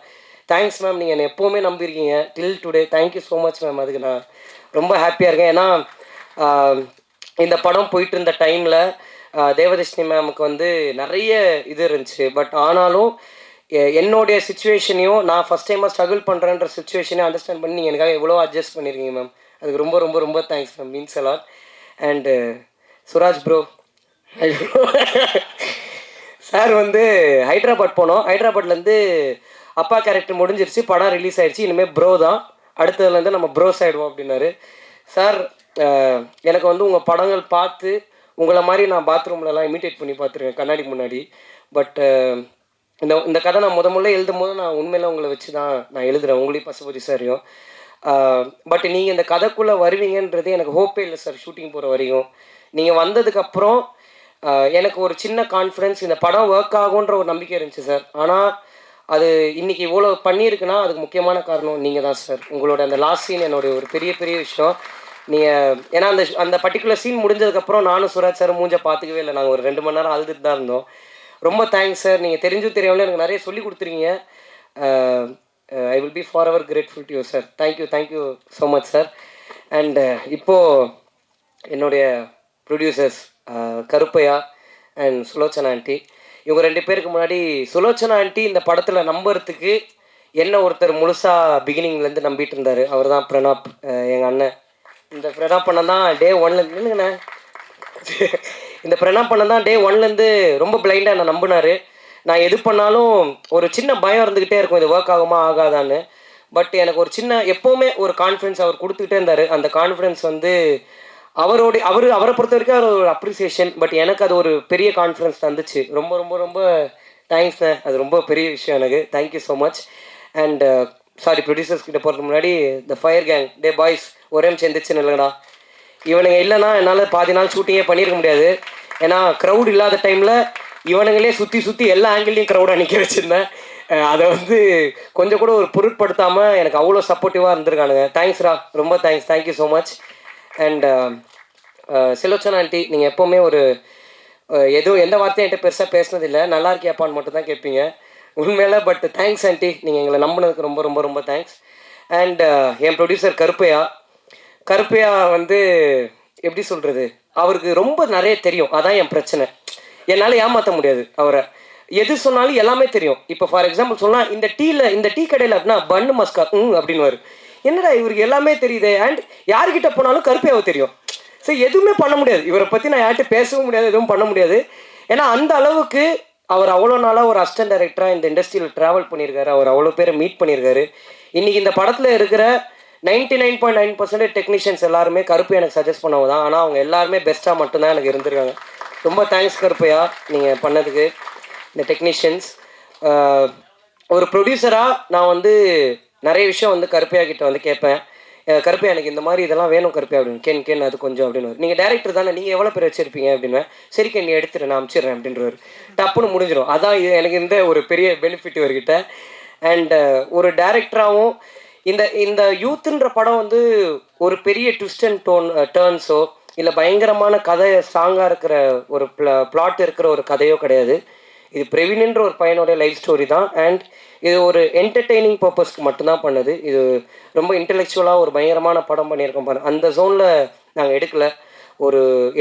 Speaker 1: Thanks ma'am. நீங்கள் என்னை எப்போவுமே நம்பியிருக்கீங்க till today. Thank you so much ma'am. அதுக்கு நான் ரொம்ப ஹாப்பியாக இருக்கேன். ஏன்னா இந்த படம் போயிட்டு இருந்த டைமில் தேவதர்ஷினி மேமுக்கு வந்து நிறைய இது இருந்துச்சு. பட் ஆனாலும் என்னுடைய சுச்சுவேஷனையும் நான் ஃபஸ்ட் டைமாக ஸ்ட்ரகிள் பண்ணுறேன்ற சுச்சுவேஷனையும் அண்டர்ஸ்டாண்ட் பண்ணி நீங்கள் எனக்காக எவ்வளோ அட்ஜஸ்ட் பண்ணியிருக்கீங்க மேம். அதுக்கு ரொம்ப ரொம்ப ரொம்ப thanks ma'am. Means allot. And Suraj bro, sir வந்து ஹைதராபாத் போனோம். ஹைதராபாத்லேருந்து அப்பா கேரக்டர் முடிஞ்சிருச்சு, படம் ரிலீஸ் ஆகிடுச்சு, இனிமேல் ப்ரோ தான், அடுத்ததுலேருந்து நம்ம ப்ரோஸ் ஆகிடுவோம் அப்படின்னாரு சார். எனக்கு வந்து உங்கள் படங்கள் பார்த்து உங்களை மாதிரி நான் பாத்ரூம்லலாம் இமிட்டேட் பண்ணி பார்த்துருக்கேன் கண்ணாடி முன்னாடி. பட் இந்த கதை நான் முதல்ல எழுதும் போது நான் உண்மையில் உங்களை வச்சு தான் நான் எழுதுகிறேன், உங்களையும் பசுபதி சாரையும். பட் நீங்கள் இந்த கதைக்குள்ளே வருவீங்கன்றது எனக்கு ஹோப்பே இல்லை சார். ஷூட்டிங் போகிற வரையும் நீங்கள் வந்ததுக்கப்புறம் எனக்கு ஒரு சின்ன கான்ஃபிடென்ஸ், இந்த படம் ஒர்க் ஆகுன்ற ஒரு நம்பிக்கை இருந்துச்சு சார். ஆனால் அது இன்றைக்கி இவ்வளோ பண்ணியிருக்குன்னா அதுக்கு முக்கியமான காரணம் நீங்கள் தான் சார். உங்களோட அந்த லாஸ்ட் சீன் என்னுடைய ஒரு பெரிய பெரிய விஷயம். நீங்கள் ஏன்னா அந்த பர்டிகுலர் சீன் முடிஞ்சதுக்கப்புறம் நானும் சுராஜ் சார் மூஞ்சை பார்த்துக்கவே இல்லை. நாங்கள் ஒரு 2 மணி நேரம் அழுதுட்டு தான் இருந்தோம். ரொம்ப தேங்க்ஸ் சார். நீங்கள் தெரிஞ்சும் தெரியாமலே எனக்கு நிறைய சொல்லி கொடுத்துருக்கீங்க. I will be forever grateful to you sir. Thank you so much sir. And இப்போது என்னுடைய producers Karuppaiah and Sulochana aunty. இவங்க 2 பேருக்கு முன்னாடி சுலோச்சனா ஆண்டி இந்த படத்தில் நம்புறதுக்கு என்ன ஒருத்தர் முழுசாக பிகினிங்லேருந்து நம்பிட்டு இருந்தார். அவர் தான் பிரணாப், எங்கள் அண்ணன். இந்த பிரணாப் அண்ணன் தான் டே ஒன்லேருந்துங்கண்ணே இந்த பிரணாப் அண்ணன் தான் டே ஒன்லேருந்து ரொம்ப பிளைண்டாக என்னை நம்பினார். நான் எது பண்ணாலும் ஒரு சின்ன பயம் இருந்துக்கிட்டே இருக்கும், இது ஒர்க் ஆகுமா ஆகாதான்னு. பட் எனக்கு ஒரு சின்ன எப்போவுமே ஒரு கான்ஃபிடன்ஸ் அவர் கொடுத்துக்கிட்டே இருந்தார். அந்த கான்ஃபிடன்ஸ் வந்து அவரை பொறுத்த வரைக்கும் அது ஒரு அப்ரிசியேஷன். பட் எனக்கு அது ஒரு பெரிய கான்ஃபிடன்ஸ் தந்துச்சு. ரொம்ப ரொம்ப ரொம்ப தேங்க்ஸ்ண்ணே. அது ரொம்ப பெரிய விஷயம் எனக்கு. Thank you so much. And sorry, producers கிட்ட போகிறதுக்கு முன்னாடி the fire gang, day boys, ஒரே நிமிஷம் எந்திரிச்சுன்னு இல்லைடா. இவனுங்க இல்லைன்னா என்னால் பாதி நாள் ஷூட்டிங்கே பண்ணியிருக்க முடியாது. ஏன்னா க்ரௌட் இல்லாத டைமில் இவனுங்களே சுற்றி சுற்றி எல்லா ஆங்கிள்லையும் க்ரௌடாக நிற்க வச்சுருந்தேன். அதை வந்து கொஞ்சம் கூட ஒரு பொருட்படுத்தாமல் எனக்கு அவ்வளோ சப்போர்ட்டிவாக இருந்திருக்கானுங்க. தேங்க்ஸ்ரா, ரொம்ப thanks. Thank you so much. And Sulochana aunty, நீங்கள் எப்போவுமே ஒரு எதுவும் எந்த வார்த்தையும் என்கிட்ட பெருசாக பேசினதில்லை, நல்லா இருக்கியாப்பான்னு மட்டும் தான் கேட்பீங்க உண்மையில. பட் தேங்க்ஸ் ஆண்டி, நீங்கள் எங்களை நம்பினதுக்கு ரொம்ப ரொம்ப ரொம்ப தேங்க்ஸ். அண்ட் என் ப்ரொடியூசர் கருப்பையா வந்து எப்படி சொல்கிறது, அவருக்கு ரொம்ப நிறைய தெரியும். அதான் என் பிரச்சனை. என்னால் ஏமாற்ற முடியாது அவரை. எது சொன்னாலும் எல்லாமே தெரியும். இப்போ ஃபார் எக்ஸாம்பிள் சொன்னால், இந்த டீ கடையில் அப்படின்னா பன்னு மஸ்கா அப்படின்னுவார். என்னடா இவருக்கு எல்லாமே தெரியுது. அண்ட் யார்கிட்ட போனாலும் கருப்பையாவை தெரியும். ஸோ எதுவுமே பண்ண முடியாது இவரை பற்றி. நான் யார்கிட்ட பேசவும் முடியாது, எதுவும் பண்ண முடியாது. ஏன்னா அந்த அளவுக்கு அவர் அவ்வளோ நாளாக ஒரு அசிஸ்டன்ட் டைரக்டராக இந்த இண்டஸ்ட்ரியில் ட்ராவல் பண்ணியிருக்காரு. அவர் அவ்வளோ பேரை மீட் பண்ணியிருக்காரு. இன்றைக்கி இந்த படத்தில் இருக்கிற 99.9% டெக்னீஷியன்ஸ் எல்லாருமே கருப்பு எனக்கு சஜஸ்ட் பண்ணவங்க தான். ஆனால் அவங்க எல்லாருமே பெஸ்ட்டாக மட்டும்தான் எனக்கு இருந்திருக்காங்க. ரொம்ப தேங்க்ஸ் கருப்பையா, நீங்கள் பண்ணதுக்கு. இந்த டெக்னீஷியன்ஸ் ஒரு ப்ரொடியூசராக நான் வந்து நிறைய விஷயம் வந்து கருப்பையா கிட்ட வந்து கேட்பேன். கருப்பையா எனக்கு இந்த மாதிரி இதெல்லாம் வேணும் கருப்பையா அப்படின்னு. கேன் அது கொஞ்சம் அப்படின்னு. நீங்கள் டேரக்டர் தானே, நீங்கள் எவ்வளோ பேர் வச்சுருப்பீங்க அப்படின்னு. சரி கேன், நீ எடுத்துட்டு நான் அனுப்பிச்சிடுறேன் அப்படின்றவர். டப்புன்னு முடிஞ்சிடும். அதான் இது எனக்கு இந்த ஒரு பெரிய பெனிஃபிட் இவர்கிட்ட. அண்ட் ஒரு டேரக்டராகவும் இந்த யூத்துன்ற படம் வந்து ஒரு பெரிய ட்விஸ்ட் அண்ட் டேர்ன்ஸோ இல்லை பயங்கரமான கதை ஸ்ட்ராங்காக இருக்கிற ஒரு பிளாட் இருக்கிற ஒரு கதையோ கிடையாது. இது பிரவீன்ன்ற ஒரு பையனோட லைஃப் ஸ்டோரி தான். அண்ட் இது ஒரு என்டர்டெய்னிங் பர்பஸ்க்கு மட்டும்தான் பண்ணுது. இது ரொம்ப இன்டெலெக்சுவலாக ஒரு பயங்கரமான படம் பண்ணியிருக்கோம் பாரு. அந்த ஜோனில் நாங்கள்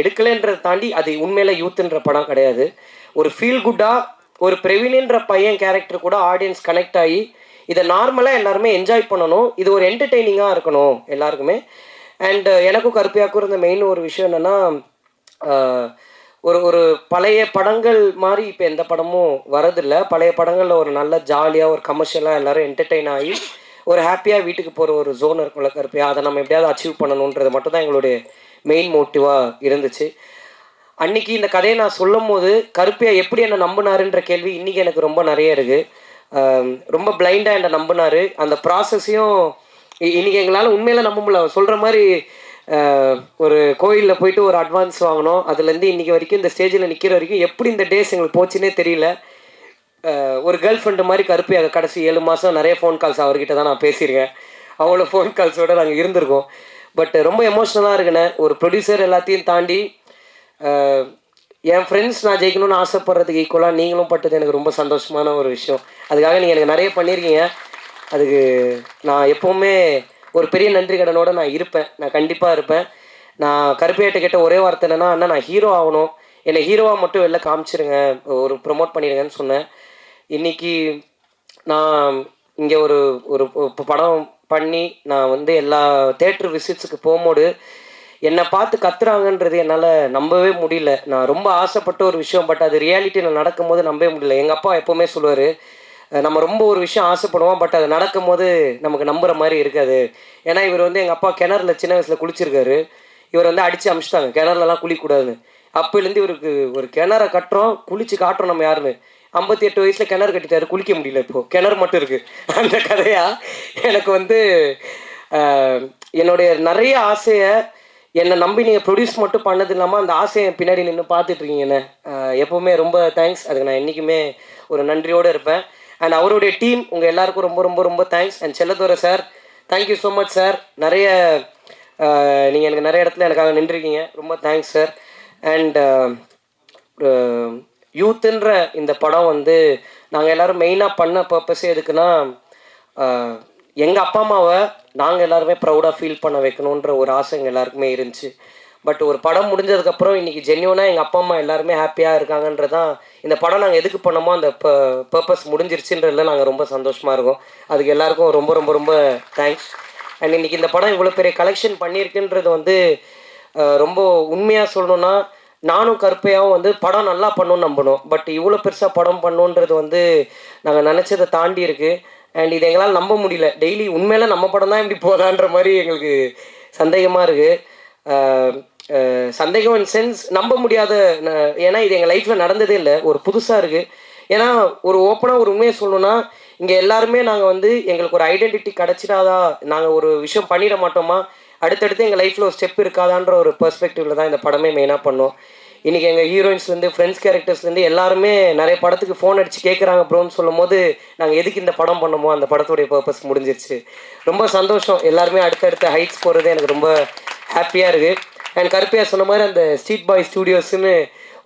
Speaker 1: எடுக்கலைன்றதை தாண்டி அது உண்மையில யூத்துன்ற படம் கிடையாது. ஒரு ஃபீல் குட்டாக ஒரு பிரவீன்ன்ற பையன் கேரக்டர் கூட ஆடியன்ஸ் கனெக்ட் ஆகி இதை நார்மலாக எல்லாருமே என்ஜாய் பண்ணணும். இது ஒரு என்டர்டெய்னிங்காக இருக்கணும் எல்லாருக்குமே. அண்ட் எனக்கும் கருப்பையாக்கும் இருந்த மெயின் ஒரு விஷயம் என்னென்னா, ஒரு பழைய படங்கள் மாதிரி இப்போ எந்த படமும் வரதில்லை. பழைய படங்களில் ஒரு நல்ல ஜாலியாக ஒரு கமர்ஷியலாக எல்லோரும் என்டர்டெயின் ஆகி ஒரு ஹாப்பியாக வீட்டுக்கு போகிற ஒரு ஜோன் இருக்குல்ல கருப்பையா, அதை நம்ம எப்படியாவது அச்சீவ் பண்ணணுன்றது மட்டும் தான் எங்களுடைய மெயின் மோட்டிவாக இருந்துச்சு. அன்றைக்கி இந்த கதையை நான் சொல்லும் போது கருப்பையா எப்படி என்னை நம்பினாருன்ற கேள்வி இன்றைக்கி எனக்கு ரொம்ப நிறைய இருக்குது. ரொம்ப பிளைண்டாக என்னை நம்பினார். அந்த ப்ராசஸையும் இன்றைக்கி எங்களால் உண்மையில நம்ப முடியல. சொல்கிற மாதிரி ஒரு கோயிலில் போயிட்டு ஒரு அட்வான்ஸ் வாங்கினோம். அதுலேருந்து இன்றைக்கி வரைக்கும் இந்த ஸ்டேஜில் நிற்கிற வரைக்கும் எப்படி இந்த டேஸ் எங்களுக்கு போச்சுன்னே தெரியல. ஒரு கேர்ள் ஃப்ரெண்டு மாதிரி கருப்பையாக கடைசி 7 மாதம் நிறைய ஃபோன் கால்ஸ் அவர்கிட்ட தான் நான் பேசியிருக்கேன். அவ்வளோ ஃபோன் கால்ஸோடு நாங்கள் இருந்திருக்கோம். பட் ரொம்ப எமோஷ்னலாக இருக்குண்ணே. ஒரு ப்ரொடியூசர் எல்லாத்தையும் தாண்டி என் ஃப்ரெண்ட்ஸ் நான் ஜெயிக்கணும்னு ஆசைப்படுறதுக்கு ஈக்குவலாக நீங்களும் பட்டது எனக்கு ரொம்ப சந்தோஷமான ஒரு விஷயம். அதுக்காக நீங்கள் எனக்கு நிறைய பண்ணியிருக்கீங்க. அதுக்கு நான் எப்போவுமே ஒரு பெரிய நன்றி கடனோடு நான் இருப்பேன். நான் கண்டிப்பாக இருப்பேன். நான் கருப்பையாட்ட கேட்ட ஒரே வார்த்தை என்னென்னா, அண்ணா நான் ஹீரோ ஆகணும், என்னை ஹீரோவாக மட்டும் வெளில காமிச்சிருங்க, ஒரு ப்ரொமோட் பண்ணிடுங்கன்னு சொன்னேன். இன்றைக்கி நான் இங்கே ஒரு படம் பண்ணி நான் வந்து எல்லா தேட்டர் விசிட்ஸுக்கு போகும்போது என்னை பார்த்து கத்துறாங்கன்றது என்னால் நம்பவே முடியல. நான் ரொம்ப ஆசைப்பட்ட ஒரு விஷயம். பட் அது ரியாலிட்டியில் நடக்கும்போது நம்பவே முடியல. எங்கள் அப்பா எப்போவுமே சொல்லுவார், நம்ம ரொம்ப ஒரு விஷயம் ஆசைப்படுவோம், பட் அது நடக்கும்போது நமக்கு நம்புகிற மாதிரி இருக்காது. ஏன்னா இவர் வந்து எங்கள் அப்பா கிணறுல சின்ன வயசில் குளிச்சிருக்காரு. இவர் வந்து அடித்து அமிச்சிட்டாங்க, கிணறுலலாம் குளிக்கக்கூடாதுன்னு. அப்போலேருந்து இவருக்கு ஒரு கிணறை கட்டுறோம், குளிச்சு காட்டுறோம் நம்ம யாருன்னு. 58 வயசில் கிணறு கட்டிட்டாரு, குளிக்க முடியல. இப்போது கிணறு மட்டும் இருக்குது. அந்த கதையாக எனக்கு வந்து என்னுடைய நிறைய ஆசையை என்னை நம்பி நீங்கள் ப்ரொடியூஸ் மட்டும் பண்ணது இல்லாமல் அந்த ஆசையை பின்னாடி நின்று பார்த்துட்ருக்கீங்கண்ணே. எப்போவுமே ரொம்ப தேங்க்ஸ். அதுக்கு நான் என்றைக்குமே ஒரு நன்றியோடு இருப்பேன். அண்ட் அவருடைய டீம் உங்கள் எல்லாருக்கும் ரொம்ப ரொம்ப ரொம்ப thanks. And Chelladurai sir, thank you so much sir. நிறைய நீங்கள் எனக்கு நிறைய இடத்துல எனக்காக நின்றுருக்கீங்க. ரொம்ப தேங்க்ஸ் சார். அண்ட் யூத்துன்ற இந்த படம் வந்து நாங்கள் எல்லோரும் மெயினாக பண்ண பர்பஸே எதுக்குன்னா, எங்கள் அப்பா அம்மாவை நாங்கள் எல்லாருமே ப்ரௌடாக ஃபீல் பண்ண வைக்கணுன்ற ஒரு ஆசை எங்கள் எல்லாருக்குமே இருந்துச்சு. பட் ஒரு படம் முடிஞ்சதுக்கப்புறம் இன்றைக்கி ஜென்யூனாக எங்கள் அப்பா அம்மா எல்லாருமே ஹாப்பியாக இருக்காங்கன்றதான் இந்த படம் நாங்கள் எதுக்கு பண்ணோமோ அந்த பர்பஸ் முடிஞ்சிருச்சுன்றதுல நாங்கள் ரொம்ப சந்தோஷமாக இருக்கோம். அதுக்கு எல்லாருக்கும் ரொம்ப ரொம்ப ரொம்ப தேங்க்ஸ். அண்ட் இன்றைக்கி இந்த படம் இவ்வளோ பெரிய கலெக்ஷன் பண்ணியிருக்குன்றது வந்து ரொம்ப உண்மையாக சொல்லணுன்னா, நானும் கருப்பையாகவும் வந்து படம் நல்லா பண்ணணும்னு நம்பணும். பட் இவ்வளோ பெருசாக படம் பண்ணணுன்றது வந்து நாங்கள் நினச்சதை தாண்டி இருக்குது. அண்ட் இது எங்களால் நம்ப முடியல. டெய்லி உண்மையில நம்ம படம் தான் இப்படி போதான்ற மாதிரி எங்களுக்கு சந்தேகமாக இருக்குது. சந்தேகம் இன் சென்ஸ் நம்ப முடியாத, ஏன்னா இது எங்கள் லைஃப்பில் நடந்ததே இல்லை. ஒரு புதுசாக இருக்குது. ஏன்னா ஒரு ஓப்பனாக ஒரு உண்மையை சொல்லணுன்னா, இங்கே எல்லாருமே நாங்கள் வந்து எங்களுக்கு ஒரு ஐடென்டிட்டி கிடச்சிடாதா, நாங்கள் ஒரு விஷயம் பண்ணிட மாட்டோமா, அடுத்தடுத்து எங்கள் லைஃப்பில் ஒரு ஸ்டெப் இருக்காதான்ற ஒரு பெர்ஸ்பெக்டிவில் தான் இந்த படமே மெயினாக பண்ணோம். இன்றைக்கி எங்கள் ஹீரோயின்ஸ்லேருந்து ஃப்ரெண்ட்ஸ் கேரக்டர்ஸ்லேருந்து எல்லாருமே நிறைய படத்துக்கு ஃபோன் அடித்து கேட்குறாங்க ப்ரோன்னு சொல்லும் போது, நாங்கள் எதுக்கு இந்த படம் பண்ணமோ அந்த படத்துடைய பர்பஸ் முடிஞ்சிருச்சு. ரொம்ப சந்தோஷம். எல்லாருமே அடுத்தடுத்த ஹைட்ஸ் போகிறது எனக்கு ரொம்ப ஹாப்பியாக இருக்குது. அண்ட் கருப்பையா சொன்ன மாதிரி அந்த ஸ்ட்ரீட் பாய் ஸ்டூடியோஸ்ன்னு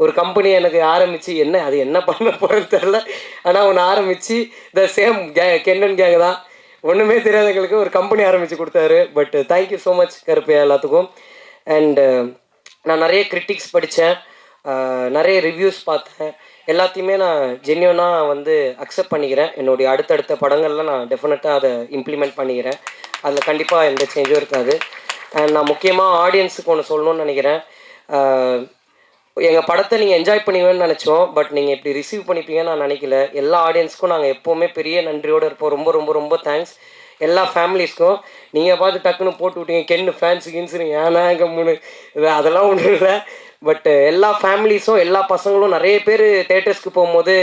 Speaker 1: ஒரு கம்பெனி எனக்கு ஆரம்பித்து, அது என்ன பண்ண போகிறேன்னு தெரில, ஆனால் ஒன்று ஆரம்பித்து த சேம் கென்னன் கேங் தான், ஒன்றுமே தெரியாதவங்களுக்கு ஒரு கம்பெனி ஆரம்பித்து கொடுத்தாரு. But thank you so much Karuppaiah எல்லாத்துக்கும். அண்டு நான் நிறைய கிரிட்டிக்ஸ் படித்தேன், நிறைய ரிவ்யூஸ் பார்த்தேன். எல்லாத்தையுமே நான் ஜென்யூனாக வந்து அக்செப்ட் பண்ணிக்கிறேன். என்னுடைய அடுத்தடுத்த படங்களில் நான் டெஃபினட்டாக அதை இம்ப்ளிமெண்ட் பண்ணிக்கிறேன். அதில் கண்டிப்பாக எந்த சேஞ்சும் இருக்காது. அண்ட் நான் முக்கியமாக ஆடியன்ஸுக்கு ஒன்று சொல்லணும்னு நினைக்கிறேன். எங்கள் படத்தை நீங்கள் என்ஜாய் பண்ணுவீங்கன்னு நினச்சோம். பட் நீங்கள் இப்படி ரிசீவ் பண்ணிப்பீங்கன்னு நான் நினைக்கல. எல்லா ஆடியன்ஸுக்கும் நாங்கள் எப்போவுமே பெரிய நன்றியோடு இருப்போம். ரொம்ப ரொம்ப ரொம்ப தேங்க்ஸ். எல்லா ஃபேமிலிஸ்க்கும் நீங்கள் பார்த்து டக்குன்னு போட்டு விட்டீங்க கென்னு ஃபேன்ஸு கின்ஸுன்னு, ஏன்னா எங்கள் இது அதெல்லாம் ஒன்றும் இல்லை. பட் எல்லா ஃபேமிலிஸும் எல்லா பசங்களும் நிறைய பேர் தேட்டர்ஸ்க்கு போகும்போது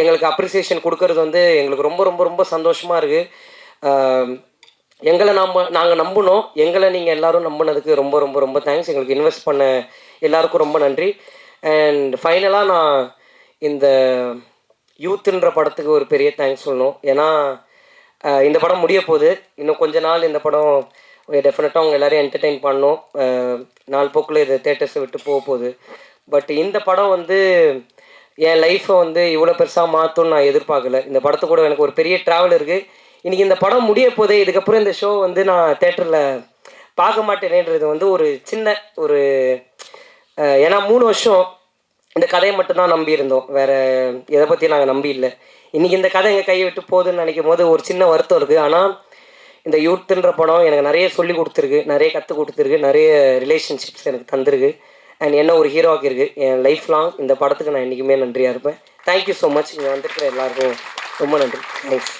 Speaker 1: எங்களுக்கு அப்ரிசியேஷன் கொடுக்கறது வந்து எங்களுக்கு ரொம்ப ரொம்ப ரொம்ப சந்தோஷமாக இருக்குது. எங்களை நாங்கள் நம்பினோம், எங்களை நீங்கள் எல்லோரும் நம்பினதுக்கு ரொம்ப ரொம்ப ரொம்ப தேங்க்ஸ். எங்களுக்கு இன்வெஸ்ட் பண்ண எல்லாருக்கும் ரொம்ப நன்றி. அண்ட் ஃபைனலாக நான் இந்த யூத்துன்ற படத்துக்கு ஒரு பெரிய தேங்க்ஸ் சொல்லணும். ஏன்னா இந்த படம் முடிய போகுது. இன்னும் கொஞ்ச நாள் இந்த படம் டெஃபினட்டாக அவங்க எல்லோரையும் என்டர்டெயின் பண்ணணும். நாள் போக்கில் இது தேட்டர்ஸை விட்டு போக போகுது. பட் இந்த படம் வந்து என் லைஃப்பை வந்து இவ்வளோ பெருசாக மாற்றும்னு நான் எதிர்பார்க்கல. இந்த படத்து கூட எனக்கு ஒரு பெரிய ட்ராவல் இருக்குது. இன்றைக்கி இந்த படம் முடிய போதே, இதுக்கப்புறம் இந்த ஷோ வந்து நான் தேட்டரில் பார்க்க மாட்டேனேன்றது வந்து ஒரு சின்ன ஒரு ஏன்னா 3 வருஷம் இந்த கதையை மட்டும்தான் நம்பியிருந்தோம், வேறு எதை பற்றி நாங்கள் நம்பி இல்லை. இன்றைக்கி இந்த கதை எங்கள் கையை விட்டு போகுதுன்னு நினைக்கும் போது ஒரு சின்ன வருத்தம் இருக்குது. ஆனால் இந்த யூத்துன்ற படம் எனக்கு நிறைய சொல்லி கொடுத்துருக்கு, நிறைய கற்றுக் கொடுத்துருக்கு, நிறைய ரிலேஷன்ஷிப்ஸ் எனக்கு தந்திருக்கு. அண்ட் என்ன ஒரு ஹீரோ ஆக்கியிருக்கு. என் லைஃப் லாங் இந்த படத்துக்கு நான் என்றைக்குமே நன்றியாக இருப்பேன். Thank you so much. இங்கே வந்துருக்கிற எல்லாருக்கும் ரொம்ப நன்றி. தேங்க்ஸ்.